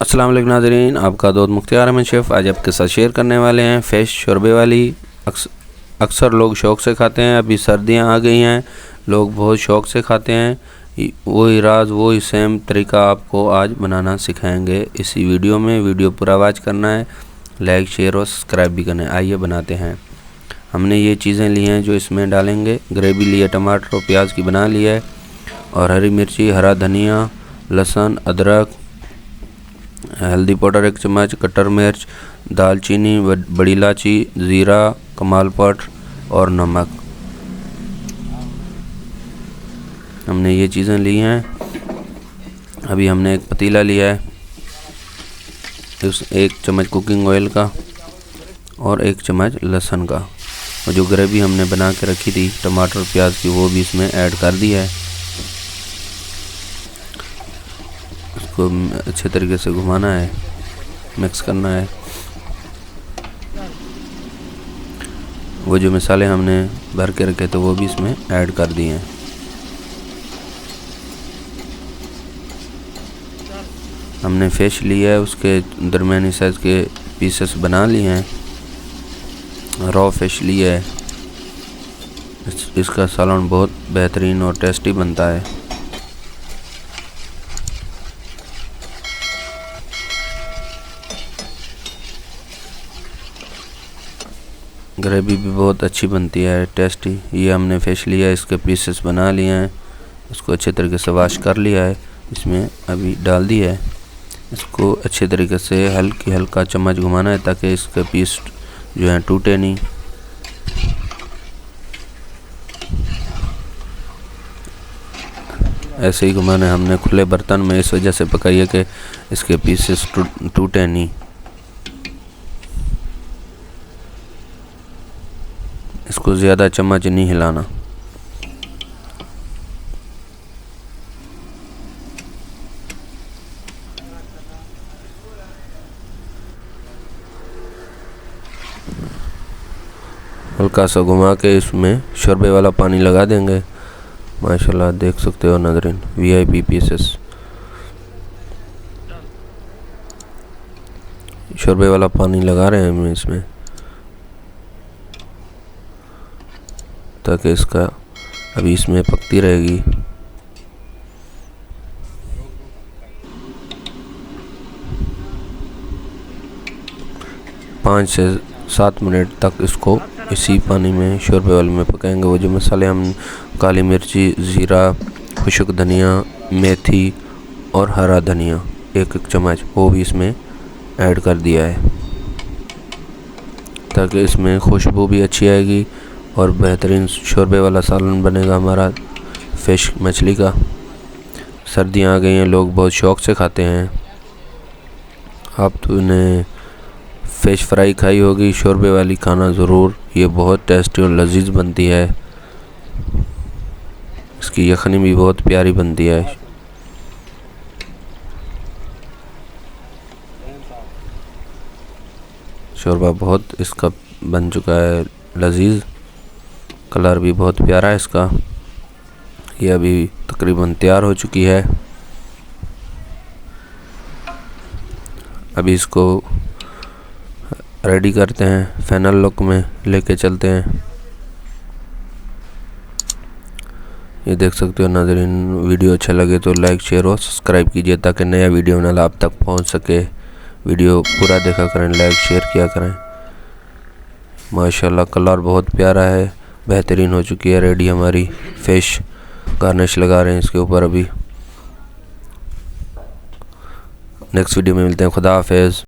अस्सलाम वालेकुम नाज़रीन, आपका दोस्त मुख्तियार अहमद शेफ़ आज आपके साथ शेयर करने वाले हैं फ़िश शोरबे वाली। अक्सर लोग शौक़ से खाते हैं। अभी सर्दियां आ गई हैं, लोग बहुत शौक़ से खाते हैं। वही राज वही सेम तरीका आपको आज बनाना सिखाएंगे इसी वीडियो में। वीडियो पूरा वॉच करना है, लाइक शेयर और सब्सक्राइब भी करना है। आइए बनाते हैं। हमने ये चीज़ें ली हैं जो इसमें डालेंगे। ग्रेवी ली है, टमाटर और प्याज की बना ली है, और हरी मिर्ची, हरा धनिया, लहसुन, अदरक, हल्दी पाउडर 1 चम्मच, कटर मिर्च, दालचीनी, बड़ी इलायची, ज़ीरा, कमाल पट और नमक। हमने ये चीज़ें ली हैं। अभी हमने एक पतीला लिया है, उस 1 चम्मच कुकिंग ऑयल का और 1 चम्मच लहसुन का, और जो ग्रेवी हमने बना के रखी थी टमाटर प्याज की वो भी इसमें ऐड कर दी है। इसको अच्छे तरीके से घुमाना है, मिक्स करना है। वो जो मसाले हमने भर के रखे थे वो भी इसमें ऐड कर दिए हैं। हमने फ़िश लिया है, उसके दरमियानी साइज़ के पीसेस बना लिए हैं। रॉ फिश लिया है। इसका सालन बहुत बेहतरीन और टेस्टी बनता है। ग्रेवी भी बहुत अच्छी बनती है, टेस्टी। ये हमने फ़िश लिया है, इसके पीसेस बना लिए हैं, इसको अच्छे तरीके से वॉश कर लिया है, इसमें अभी डाल दिया है। इसको अच्छे तरीके से हल्का चम्मच घुमाना है ताकि इसके पीस जो हैं टूटे नहीं। ऐसे ही घुमाना है। हमने खुले बर्तन में इस वजह से पकाई है कि इसके पीसेस टूटे नहीं। इसको ज़्यादा चम्मच नहीं हिलाना। हल्का सा घुमा के इसमें शोरबे वाला पानी लगा देंगे। माशाल्लाह देख सकते हो नाज़रीन, VIP पीसेस शोरबे वाला पानी लगा रहे हैं हम इसमें, ताकि इसका अभी इसमें पकती रहेगी। पाँच से 7 मिनट तक इसको इसी पानी में शोरबे वाले में पकाएंगे। वो जो मसाले हम काली मिर्ची, ज़ीरा, खुशक धनिया, मेथी और हरा धनिया 1-1 चम्मच वो भी इसमें ऐड कर दिया है, ताकि इसमें खुशबू भी अच्छी आएगी और बेहतरीन शोरबे वाला सालन बनेगा हमारा फ़िश मछली का। सर्दियाँ आ गई हैं, लोग बहुत शौक़ से खाते हैं। आप तो इन्हें फ़िश फ्राई खाई होगी, शोरबे वाली खाना ज़रूर। ये बहुत टेस्टी और लजीज बनती है। इसकी यखनी भी बहुत प्यारी बनती है। शोरबा बहुत इसका बन चुका है लजीज। कलर भी बहुत प्यारा है इसका। ये अभी तकरीबन तैयार हो चुकी है। अभी इसको रेडी करते हैं, फाइनल लुक में लेके चलते हैं। ये देख सकते हो नाज़रीन, वीडियो अच्छा लगे तो लाइक शेयर और सब्सक्राइब कीजिए ताकि नया वीडियो ना आप तक पहुंच सके। वीडियो पूरा देखा करें, लाइक शेयर किया करें। माशाल्लाह कलर बहुत प्यारा है, बेहतरीन हो चुकी है। रेडी हमारी फ़िश। गार्निश लगा रहे हैं इसके ऊपर। अभी नेक्स्ट वीडियो में मिलते हैं। खुदा हाफिज़।